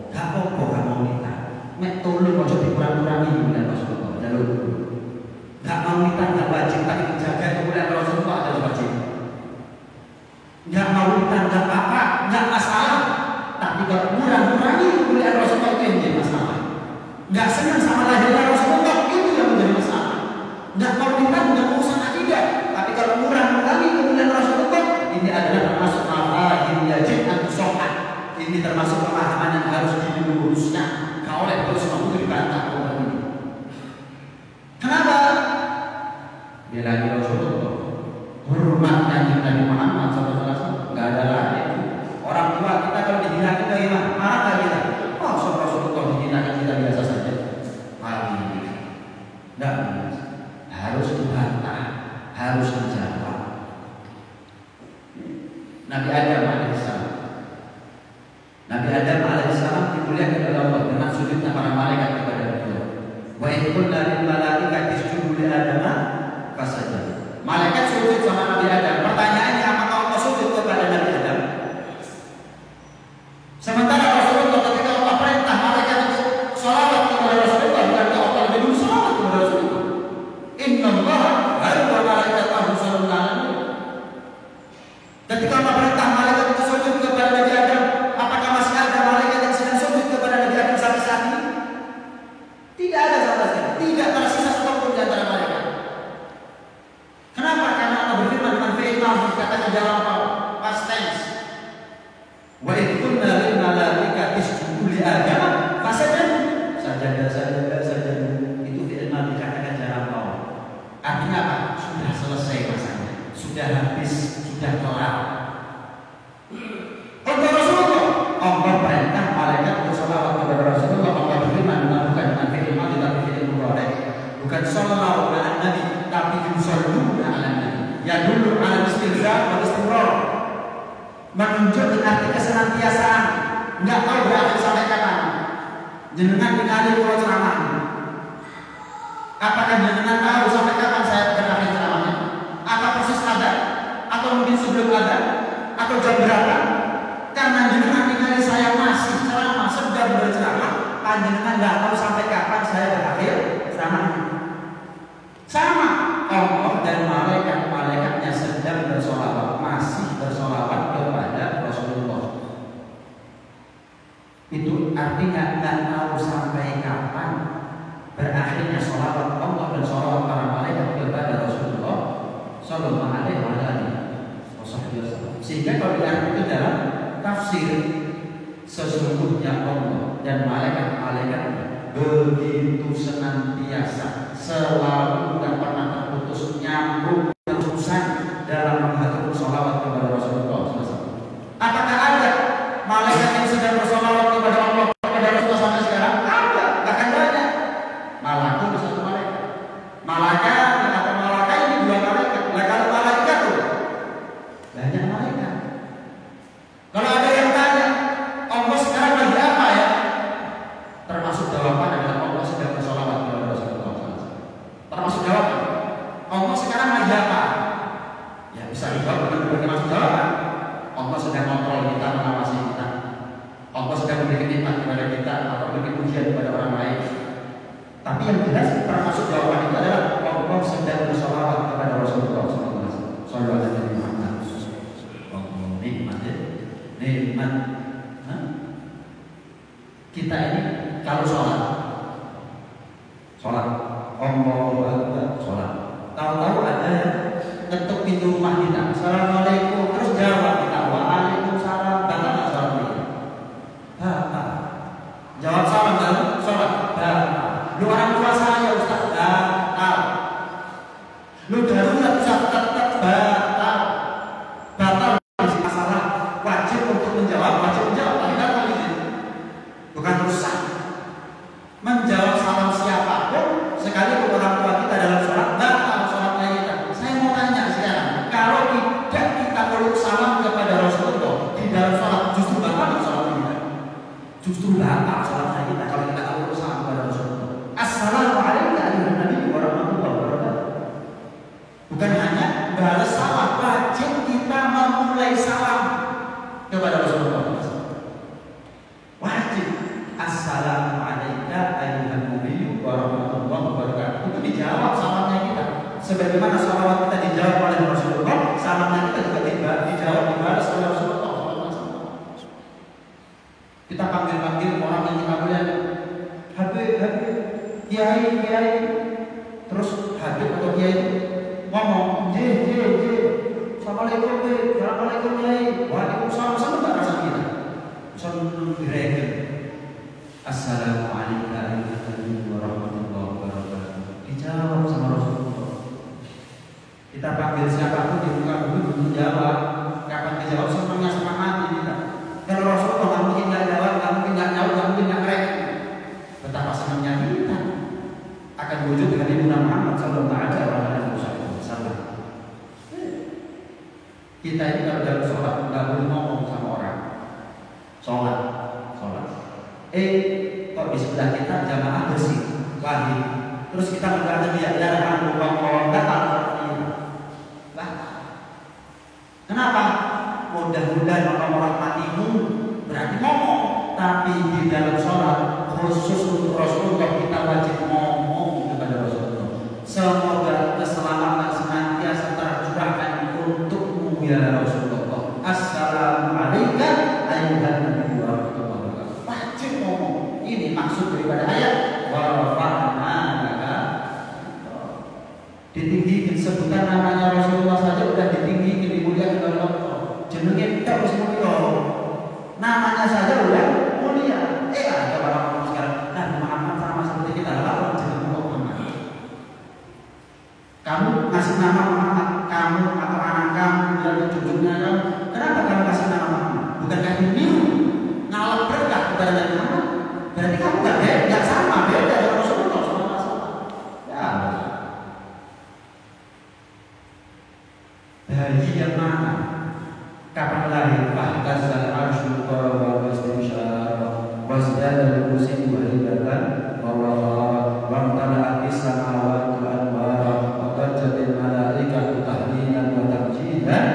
gak apa-apa, gak maulitan. Mek tolong ojo dikurang-kurangi kemuliaan Rasulullah. Jalur gak maulitan, gak wajib, tapi menjaga kemuliaan Rasulullah adalah wajib. Gak maulitan, gak apa-apa, gak masalah. Tapi kalau kurang-kurangi kemuliaan Rasulullah itu yang menjadi masalah. Gak senang sama lahirnya Rasulullah itu yang menjadi masalah. Gak maulitan, gak urusan akidah. Tapi kalau kurang-kurangi kemuliaan Rasulullah, ini adalah termasuk mafahim yajib atau sohat. Ini termasuk pemahaman yang harus diluruskan. Kau oleh terus kamu dibantah orang ini. Kenapa? Bila Rasulullah hormatnya Nabi Muhammad SAW nggak ada lagi. Orang tua kita kalau dihina kita gimana? Marah kita. Oh, Rasulullah dihinakan kita biasa saja. Mari, nggak harus dibantah, harus dijawab. Nabi Adam alaihissalam. Nabi Adam alaihissalam dimuliakan oleh Allah dengan sujudnya para malaikat kepada beliau. Wa idh qulna lil malaikati isjudu li Adam fasajadu. Malaikat sujud sama Nabi Adam. Pertanyaannya, apakah Allah sujud kepada Nabi Adam? Sementara Rasulullah ketika Allah perintah malaikat untuk sholawat kepada Rasulullah, berarti Allah lebih dulu sholawat kepada Rasulullah. Innallaha wa malaikatahu yusholluna 'alan nabi. Ketika Allah perintah malaikat untuk sujud kepada Nabi Adam, apakah masih ada malaikat yang sedang sujud kepada Nabi Adam sampai saat ini? Tidak ada sama sekali. Tidak tersisa satupun di antara malaikat. Kenapa? Karena Allah berfirman dengan fi'il ma'ruf, dikatakan dalam past tense. Wa idh qulna lil malaikati isjudu li Adam fasajadu. Sajada. Itu fi'il ma'ruf dikatakan dalam past. Artinya apa? Sudah selesai masanya. Sudah habis, sudah kelar. Untuk Rasulullah, Allah perintah malaikat untuk sholawat kepada Rasulullah. Allah berfirman bukan dengan fi'il ma'ruf tapi fi'il mudhari'. Bukan sholawat ala nabi tapi yusholluna ala nabi. Ya dulu ala istilzam wal istimrar. Menunjukkan arti kesenantiasaan. Enggak tahu berakhir sampai kapan. Jenengan dikali pulau ceramah. Apakah jenengan tahu sampai kapan saya berakhir ceramahnya? Apa proses ada? Atau mungkin sebelum ada? Atau jam berapa? Karena jenengan dikali saya masih ceramah sedang berceramah, jenengan nggak tahu sampai kapan saya berakhir ceramahnya. Sama Allah dan malaikat-malaikatnya sedang bersolawat, masih bersolawat kepada Rasulullah. Itu artinya nggak tahu sampai kapan berakhirnya solawat Allah dan solawat para malaikat kepada Rasulullah Sallallahu Alaihi Wasallam. Sehingga kalau diartikan dalam tafsir, sesungguhnya Allah dan malaikat-malaikat begitu senantiasa, selalu tidak pernah terputus nyambung terusan dalam mengatur sholawat kepada Rasulullah SAW. Apakah ada malaikat yang sedang bersolawat kepada Allah kepada Rasulullah sampai sekarang? Ada, bahkan banyak. Malakut satu malaikat. Malaikat atau malaikat ini dua malaikat. Nah, kalau malaikat itu banyak malaikat. Kalau ada yang tanya, Allah sekarang lagi apa ya? Termasuk jawaban adalah Allah sedang bersolawat kepada Rasulullah SAW. Termasuk jawaban. Allah sekarang lagi apa? Ya bisa dijawab dengan berbagai macam jawaban. Allah sedang kontrol kita, mengawasi kita. Allah sedang memberikan nikmat kepada kita atau memberikan ujian kepada orang lain. Tapi yang jelas termasuk jawaban itu adalah Allah sedang bersolawat kepada Rasulullah SAW. Sallallahu alaihi Muhammad. Allah nikmat ya. Nikmat. Kita ini kalau sholat Allahu Akbar, sholat. Tahu-tahu ada yang ketuk pintu rumah kita. Assalamualaikum, terus jawab kita. Waalaikumsalam. Batal nggak sholat kita? Batal. Jawab salam dalam sholat. Batal. Lu orang tua saya Ustaz, batal. Lu darurat Ustaz, tetap batal. Batal masalah wajib untuk menjawab, wajib menjawab. Tapi batal di sini. Bukan rusak. Menjawab salam siapapun sekalipun orang tua kita dalam sholat, batal sholatnya kita. Saya mau tanya sekarang, kalau tidak kita meluk salam kepada Justru batal salamnya kita kalau kita tahu salam kepada Rasulullah. Assalamualaikum warahmatullahi wabarakatuh. Bukan hanya balas salam, wajib kita memulai salam kepada Rasulullah. Wajib. Assalamualaikum warahmatullahi wabarakatuh. Itu dijawab salamnya kita. Sebagaimana salawat kita dijawab oleh Rasulullah, salamnya kita juga dijawab dibalas oleh Rasulullah. Kita panggil-panggil orang yang kita mulia, Habib, Kiai, terus Habib atau Kiai ngomong, Assalamualaikum, Kiai, Waalaikumsalam, sama tak rasa kita? Salam direken. Assalamualaikum warahmatullahi wabarakatuh. Dijawab sama Rasulullah. Kita panggil siapapun di muka bumi belum jawab. Kapan dijawab semuanya semangat kita. Kalau Rasulullah nggak mungkin nggak jawab, nggak mungkin nggak jawab, nggak mungkin nggak keren. Betapa senangnya kita akan wujud dengan Ibu Muhammad Sallallahu Alaihi Wasallam. Kita ini kalau dalam sholat nggak boleh ngomong sama orang. Sholat. Kok di sebelah kita jamaah bersih, wajib. Terus kita mengatakan dia jarang ngomong datang. Kenapa? Mudah-mudahan orang matimu berarti ngomong, tapi di dalam sholat khusus untuk Rasulullah kita wajib ngomong kepada Rasulullah. Semoga keselamatan senantiasa tercurahkan untukmu ya Rasulullah. Assalamualaikum warahmatullahi wabarakatuh. Wajib ngomong. Ini maksud daripada ayat ditinggikan sebutan namanya Rasulullah saja sudah ditinggikan, dimuliakan oleh Allah. Jenenge terus mulia, namanya saja udah mulia. Ada orang sekarang, nah Muhammad sama seperti kita, lawan jeneng Muhammad. Kamu ngasih nama Muhammad, kamu atau anak kamu dan cucunya kamu, kenapa kamu kasih nama Muhammad? Bukankah ini ngalap berkah kepada Nabi Muhammad? Berarti kamu nggak sama, beda dengan Rasulullah SAW. Ya. Bayi yang mana? Kapan lahir? Fahtazal arsyul qara wa istinsyara wasdada al-kursi wa hidatan wa amtala as-samawati anwara wa tajatil malaikatu tahlilan wa tamjidan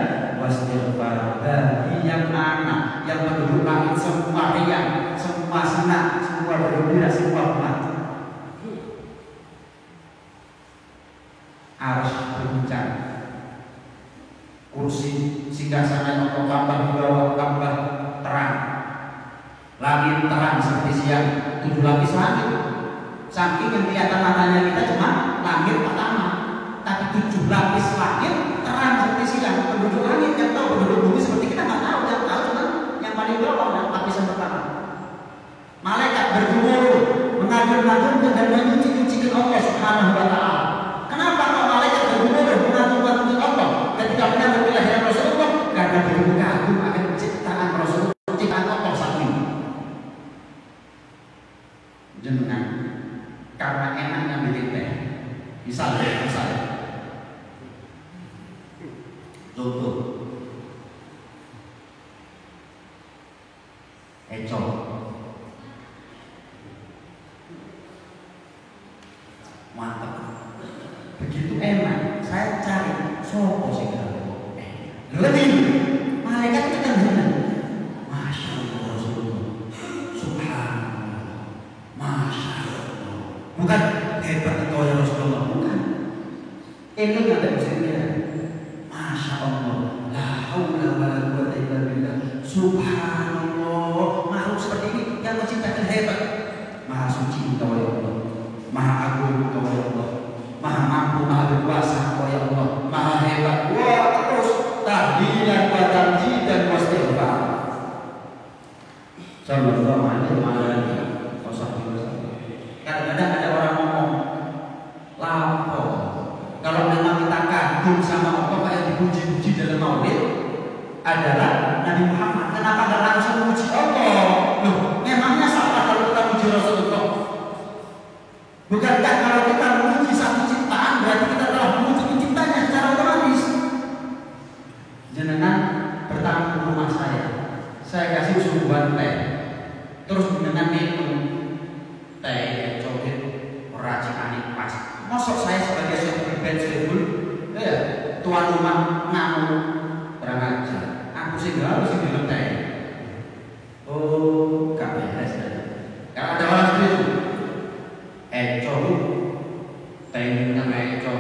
wastighfar. Bayi yang mana? Yang penduduk langit semua riang, semua senang, semua bergembira, semua mati. Arsy berbincang, kursi singgasana Allah tambah di bawah tambah terang, langit terang seperti siang, 7 lapis langit. Saking yang kelihatan matanya kita cuma langit pertama, tapi 7 lapis langit terang seperti siang. Penduduk langit yang tahu, penduduk bumi seperti kita nggak tahu, yang tahu cuma yang paling bawah, yang lapisan pertama. Malaikat bergemuruh, mengagum-agumkan dan memuji-mujikan Allah Subhanahu wa Ta'ala. Kenapa kalau malaikat bergemuruh, mengagum-agumkan Allah ketika menyambut kelahiran Rasulullah? Karena begitu kagum akan ciptaan Rasulullah, ciptaan Allah saat ini. Jenengan, karena enaknya bikin teh, misalnya, contoh, encok. Mantap, begitu enak. Saya cari sopo sih lebih malaikat itu kan benar. Masya Allah Rasulullah, Subhanallah, Masya Allah. Bukan hebat itu ya Rasulullah, bukan. Itu nggak ada mesinnya. Masya Allah, la haula wala quwwata illa billah. Subhanallah, makhluk seperti ini yang menciptakan hebat. Maha suci Engkau ya Allah, Maha agung Engkau ya Allah, Maha mampu, Maha berkuasa Engkau ya Allah, Maha hebat. Wah, terus tahlilan wa tamjidan wastighfar. Sallallahu alaihi wasallam. Kadang-kadang ada orang ngomong, lapo. Kalau memang kita kagum sama Allah kayak dipuji-puji dalam maulid adalah Nabi Muhammad. Kenapa nggak langsung memuji Allah? Loh, memangnya salah kalau kita puji Rasulullah? Bukankah kalau kita memuji satu ciptaan berarti kita telah memuji penciptanya secara otomatis? Jenengan bertamu ke rumah saya kasih suguhan teh. terus dengan minum teh coklat racikan pas. Masuk saya sebagai sopir band sebul, ya tuan rumah ngamuk kurang ajar. Aku sih nggak harus minum teh. Oh, gak beres. Kalau ada orang seperti itu, teh nama itu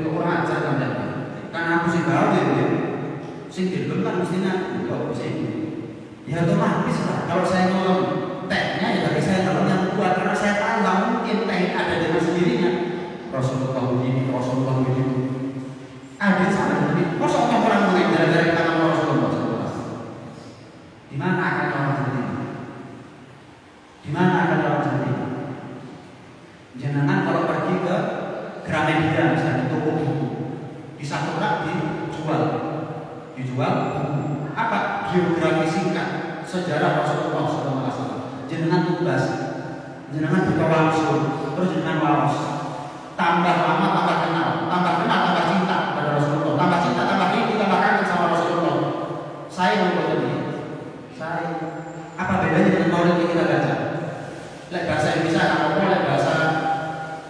kurang ajar kan? Kan aku sih nggak harus ya. Sing dilem kan mestinya kok sing. Ya otomatis lah. Kalau saya nolong tehnya ya bagi saya nolong yang kuat karena saya tahu nggak mungkin teh ada dengan sendirinya. Rasulullah begini, Rasulullah begitu. Ada sama dengan masa orang mulai gara-gara kita ngomong Rasulullah. Di mana akan orang seperti ini? Di mana akan orang seperti ini? Jangan kalau pergi ke Gramedia misalnya toko buku, di satu rak dijual buku apa biografi singkat sejarah Rasulullah SAW. Jenengan tugas, jenengan buka langsung, terus jenengan waras. Tambah lama tambah kenal, tambah cinta pada Rasulullah, tambah cinta, tambah rindu, tambah kangen sama Rasulullah. Saya mau tadi, saya apa bedanya dengan maulid yang kita baca? Lek bahasa Indonesia apa lek bahasa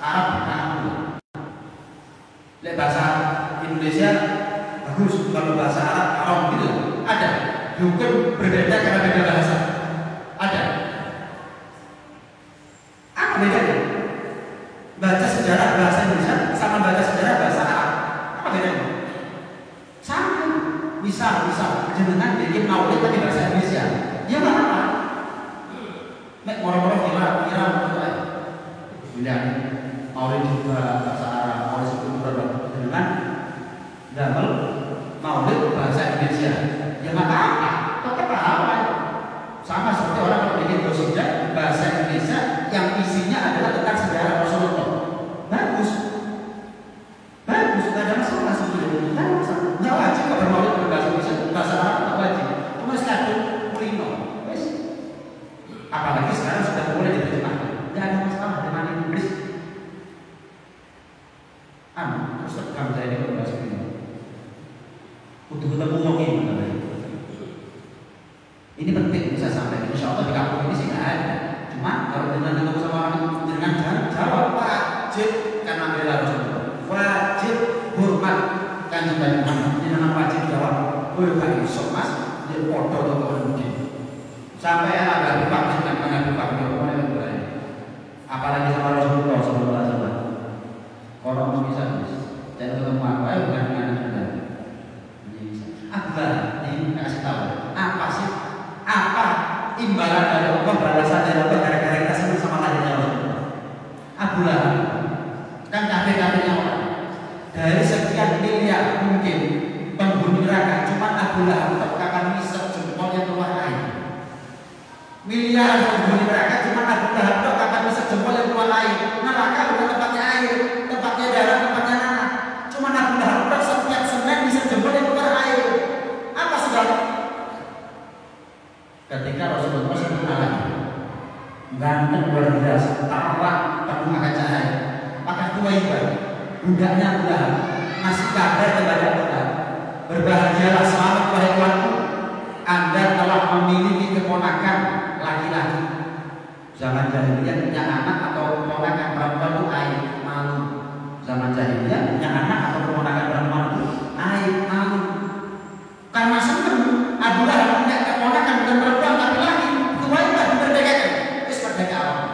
Arab kamu. Lek bahasa Indonesia bagus, kalau bahasa Arab haram gitu. Ada hukum berbeda karena beda bahasa. Ada. Apa bedanya? Baca sejarah bahasa Indonesia sama baca sejarah bahasa Arab. Apa bedanya? Sama. Misal jenengan bikin maulid tapi bahasa Indonesia. Ya nggak apa-apa. Mek moro-moro viral gitu aja. Bilang maulid juga bahasa Arab, maulid itu berapa? Jenengan gamel maulid bahasa Indonesia. Ya nggak apa-apa. Tetap apa? Sama seperti orang kalau bikin qasidah bahasa Indonesia yang isinya adalah tentang sejarah Rasulullah. Bagus, nggak ada masalah sebetulnya. Nggak wajib kalau bermaulid berbahasa Indonesia, bahasa Arab nggak wajib. Cuma sekadar kulino. Apalagi sekarang sudah mulai diterjemahkan. Nggak ada masalah dengan Inggris. Terus tegang saya ini berbahasa Indonesia. Untuk ketemu lagi, ini penting bisa sampai. Insya Allah di kampung ini sih nggak ada. Cuma kalau dengan ketemu sama orang dengan jawab wajib karena bela Rasulullah, wajib hormat kanjeng Muhammad. Ini nama wajib jawab. Oh ya iso mas, dia foto atau mungkin sampai anak Habib dengan Habib apalagi sama Rasulullah SAW. Orang bisa dan ketemu apa ya bukan dengan Anda. Akbar ini kasih tahu apa sih? Apa imbalan dari Allah, balasan dari Allah gara-gara kita senang sama lahirnya Rasulullah? Abu Lahab kan kafir-kafirnya orang. Dari sekian miliar mungkin penghuni neraka, cuma Abu Lahab tetap akan ngisep jempolnya keluar air. Miliar penghuni neraka, cuma Abu Lahab tetap akan ngisep jempolnya keluar air. Neraka bukan tempatnya air, tempatnya darah, tempatnya nanah. Cuma Abu Lahab tetap setiap Senin ngisep jempolnya keluar air. Apa sebabnya? Ketika Rasulullah SAW ganteng luar biasa, tampak penuh akan cahaya, maka Thuwaibah budaknya Abu Lahab ngasih kabar kepada Abu Lahab, berbahagialah, selamat wahai tuanku, Anda telah memiliki keponakan laki-laki. Zaman jahiliyah punya anak atau keponakan perempuan itu aib, malu. Zaman jahiliyah punya anak atau keponakan perempuan itu aib, malu. Karena senang Abu Lahab punya keponakan bukan perempuan tapi laki, Thuwaibah dimerdekakan. Terus merdeka Allah.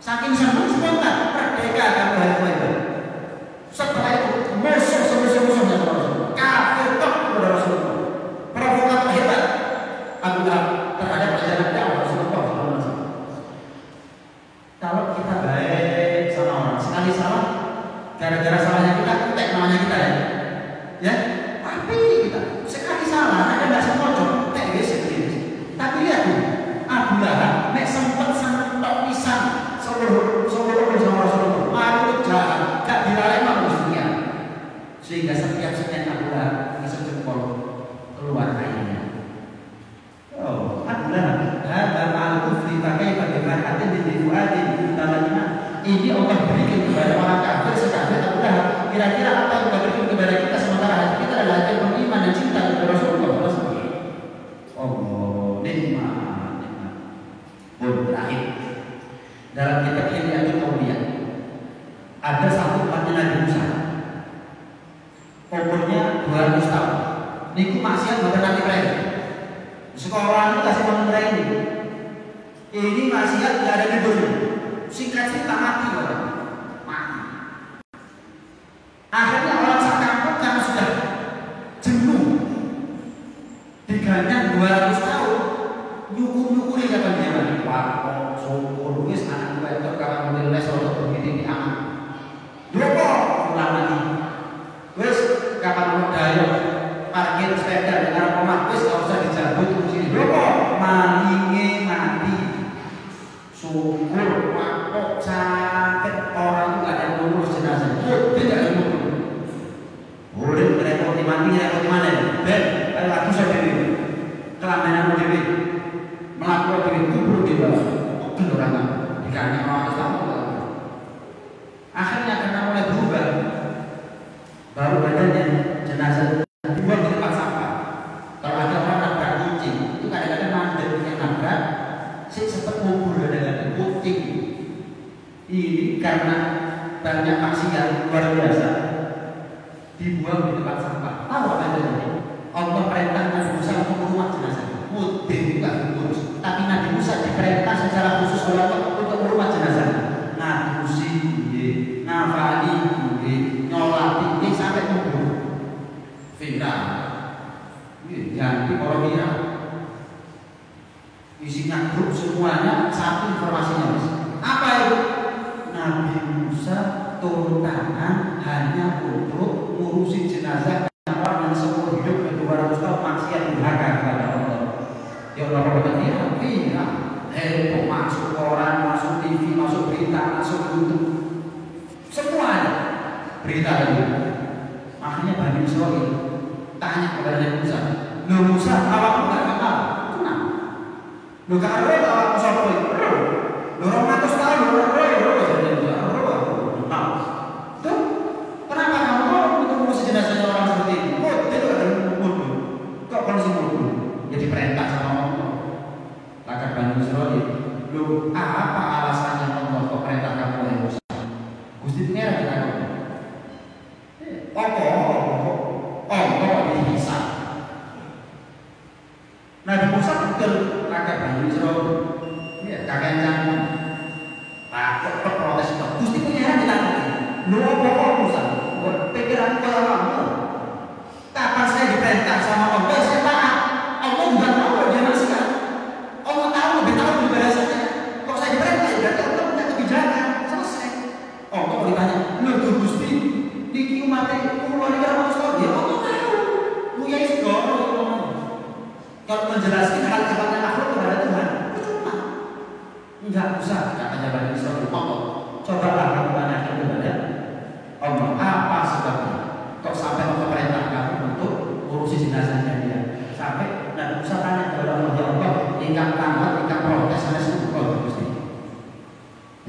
Saking senang spontan merdeka Abu Lahab. Setelah itu musuh-musuhnya Rasulullah, kafir tok kepada Rasulullah, provokator hebat Abu Lahab terhadap ajaran Akhir. Dalam kitab Hilyatul Auliya ada satu umatnya Nabi Musa, umurnya 200 tahun. Niku maksiat bukan nanti mereka. Sekolah itu kasih mengenai ini maksiat nggak ada libur. Singkat cerita mati orang. Mati. Akhirnya orang sekampung karena sudah jenuh diganyang 200 tahun nyukur-nyukuri kapan dia mati. Wah, syukur wis anak gue itu kapan model les untuk begini di aman. Dua pulang lagi. Wis kapan mau dayo parkir sepeda dengan rumah wis gak usah dicabut ke sini. Dua malinge mati. Syukur kok sakit orang itu gak ada yang ngurus jenazah. Tidak ada yang ngurus. Boleh mereka mati repot mana? Ben, aku sendiri. Kelamanan dewi melakukan diri kubur di bawah. Mungkin orang dikanya orang Islam. Akhirnya karena mulai berubah, baru badannya jenazah dibuang di tempat sampah. Kalau ada orang nabrak kucing, itu kadang-kadang mandek yang nabrak, sih sempat kubur kadang-kadang kucing. Ini karena banyak maksiat luar biasa dibuang di tempat sampah. Tahu apa yang terjadi? Allah perintah Nabi Musa untuk merumah jenazah. Mudin juga diurus, tapi Nabi Musa diperintah secara khusus oleh Allah untuk merumah jenazah. Ngadusi, ngafali, nyolati, sampai kubur. Viral, ganti orang viral. Isinya grup semuanya satu informasinya. Apa itu? Nabi Musa turun tangan hanya untuk ngurusin jenazah orang yang seumur hidup 200 tahun maksiat durhaka kepada Allah. Ya Allah berkata viral, heboh, masuk koran, masuk TV, masuk berita, masuk YouTube, semuanya berita itu. Makanya Bani Israil tanya kepada Nabi Musa, "Lo Musa, awakmu nggak kenal? Kenal? Lo gak ada awak Musa boy? Lo 200 tahun lo kenal? Tuh, kenapa kamu mau ngurusi jenazahnya orang seperti ini? Oh, dia tuh ada bodoh. Kok kondisi bodoh? Jadi perintah sama Allah. Maka Bani Israil, lo apa alasannya Allah kok perintah kamu oleh Musa? Gusti Pengira kita Allah dihisab. Nabi Musa betul kakak Bani Israil, kakek jangan takut protes itu. Gusti Pengira kita lu apa Musa? Pikiran kau kamu. Kapan saya diperintah sama Allah saya taat. Allah juga tahu dia manusia. Allah tahu lebih tahu daripada saya. Kok saya diperintah berarti Allah punya kebijakan. Selesai. Oh, kok ditanya, lu Gusti, niki umat keluarga manusia dia Allah tahu. Lu ya itu kalau menjelaskan hal sifatnya makhluk kepada Tuhan, cuma enggak usah katanya Bani Israil. Cobalah kamu tanyakan kepada Allah apa sebabnya kok sampai memerintah kamu untuk urusi jenazahnya dia. Sampai Nabi Musa tanya kepada Allah, ya Allah, ingkang tanggal, ingkang protes saya sebut Gusti.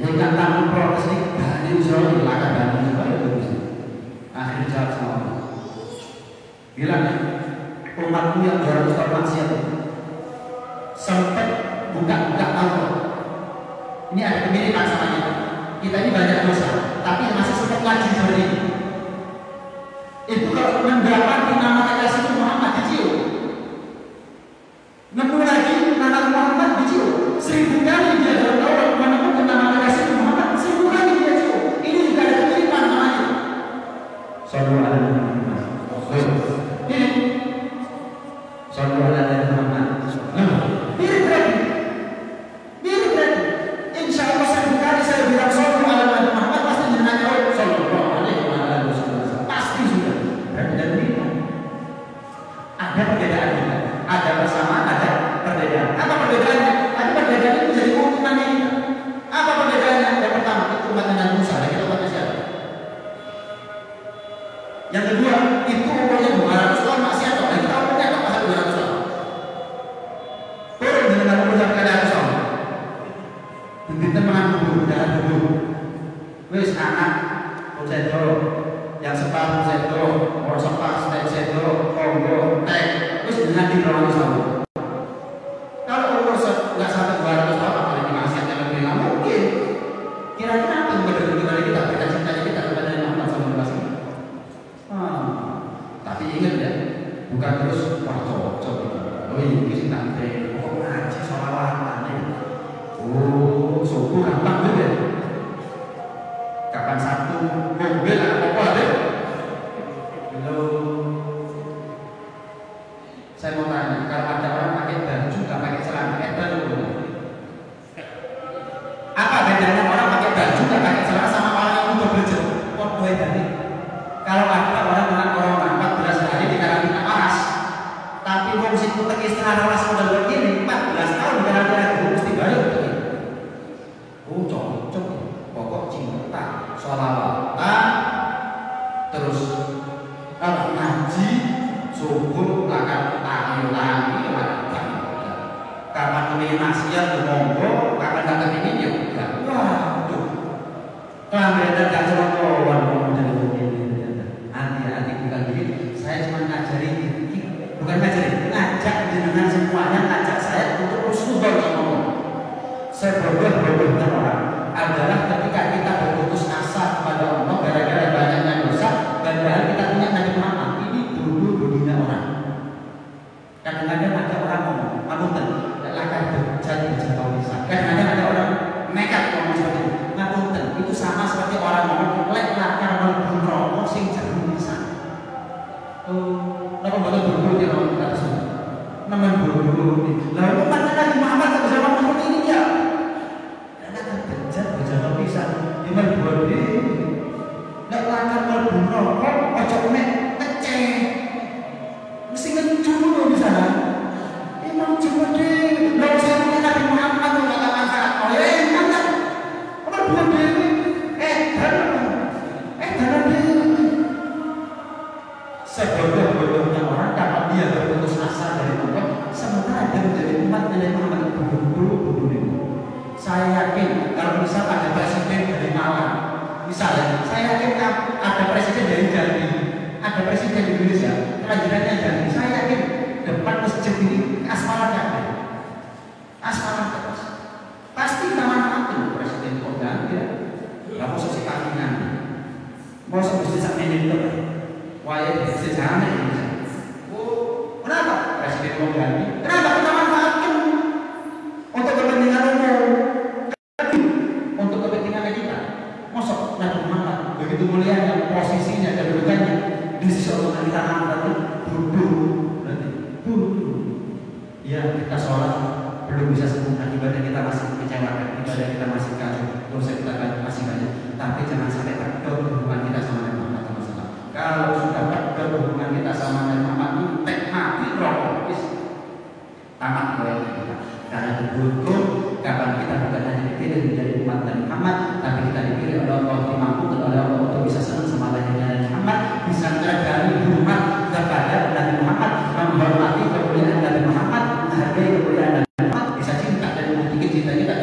Ingkang tanggal protes ini Bani Israil, maka Bani Israil itu Gusti. Akhirnya jawab sama Allah. Bilang umatmu yang 200 tahun maksiat sempat buka-buka Allah. Ini ada kemiripan sama kita. Kita ini banyak dosa, tapi masih sempat lagi seperti ini. Itu kalau mendapati nama kekasih Muhammad dicium, nemu lagi nama Muhammad dicium, 1000 kali dia dalam tahun menemukan nama kekasih Muhammad, 1000 kali dia cium. Ini juga ada kemiripan namanya. Sallallahu alaihi wasallam. Ini Sallallahu alaihi Muhammad. Mirip berarti. Insya Allah 1000 kali saya bilang Sallallahu alaihi Muhammad pasti jenengan Sallallahu alaihi wasallam. Pasti sudah. Berarti dan mirip. Ada perbedaan juga. Ada persamaan, ada perbedaan. Apa perbedaannya? Ada perbedaan itu menjadi keuntungannya kita. Apa perbedaannya? Yang pertama itu umatnya Nabi Musa, dan kita umatnya siapa? Yang kedua itu umurnya 200 tahun masih ada. Dan kita umurnya apa pasal 200 tahun? Turun dengan umur sampai ke atas tahun. Begitu menanggung dan dulu. Wis anak sedo, yang separuh sedo, orang sepas sedo, konggo, tek, wis dengan di bawah tahun. Kalau umur nggak sampai 200 tahun apalagi masih terus wah cocok. Oh ini sih nanti kok ngaji sholawatan ya. Oh subuh gampang deh. Kapan Sabtu mobil apa deh? Halo. Saya mau tanya, kalau ada orang pakai baju nggak pakai celana, edan loh. Apa bedanya orang pakai baju nggak pakai celana sama orang yang udah belajar? Kok gue tadi? Kalau ada orang 14 hari di karantina panas, tapi wong sing teki setengah rolas udah begini 14 tahun di karantina itu mesti bayar begini. Oh cocok, pokok cinta, sholawatan, terus kalau ngaji subuh akan tangi kapan kemini maksiat monggo, kapan kata ini ya enggak. Waduh, kelamin dan gak cerobohan model begini. Hati-hati bukan begini. Saya cuma ngajari, bukan ngajak dengan semuanya, ngajak saya untuk husnuzon sama Allah. Sebodoh-bodohnya orang adalah ketika kita berputus asa kepada Allah gara-gara banyaknya dosa, padahal kita punya Nabi Muhammad. Ini bodoh-bodohnya orang. Kadang-kadang ada orang ngomong, ngapunten, lakar jadi berjatuh bisa. Kadang-kadang ada orang nekat ngomong seperti itu. Ngapunten, itu sama seperti orang ngomong, lek lakar mlebu neraka sing jarum bisa. Napa mboten bodoh ya orang kita semua. Namanya bodoh. Lah kok Nabi Muhammad tak bisa ngomong ini ya? Karena kan berjatuh bisa. Iman bodoh. Lek lakar mlebu neraka aja mek ngeceh. Mesti ngencur di sana. Emang coba deh, kalau saya punya Nabi Muhammad nggak ada manfaat. Oh ya, manfaat. Apa buat diri? Dalam diri. Sebodoh-bodohnya orang dapat dia berputus asa dari Allah, sementara dia menjadi umat Nabi Muhammad bodoh-bodoh itu. Saya yakin kalau misal ada presiden dari Malang, misalnya, saya yakin ada presiden dari Jambi, ada presiden di Indonesia, kelahirannya Jambi. Saya yakin depan masjid ini asmalan ada, asmalan terus. Pasti nama itu presiden kok ganti ya. Gak mau sosial kakinan, mau sosial sampai itu, wajib sejarah ini. Oh, kenapa presiden mau ganti? Kenapa kita manfaatkan untuk kepentingan umum, untuk kepentingan kita? Mosok Nabi Muhammad begitu mulia yang posisinya dan kedudukannya di sisi Allah kita manfaatkan bodoh. Ya kita sholat belum bisa sempurna, ibadah kita masih kecewakan, ibadah kita masih kacau, dosa kita masih banyak. Tapi jangan sampai terkedot hubungan kita sama Nabi Muhammad SAW. Kalau sudah terkedot hubungan kita sama Nabi Muhammad, tek mati rokok, tamat oleh kita. Karena beruntung kapan kita bukan hanya dipilih menjadi umat Nabi Muhammad, tapi kita dipilih oleh Allah, dimampukan oleh Allah untuk bisa senang sama Nabi Muhammad, bisa tergali hormat kepada Nabi Muhammad, menghormati kemuliaan Nabi Muhammad, menghargai kemuliaan Nabi Muhammad, bisa cinta dan membuktikan cinta kita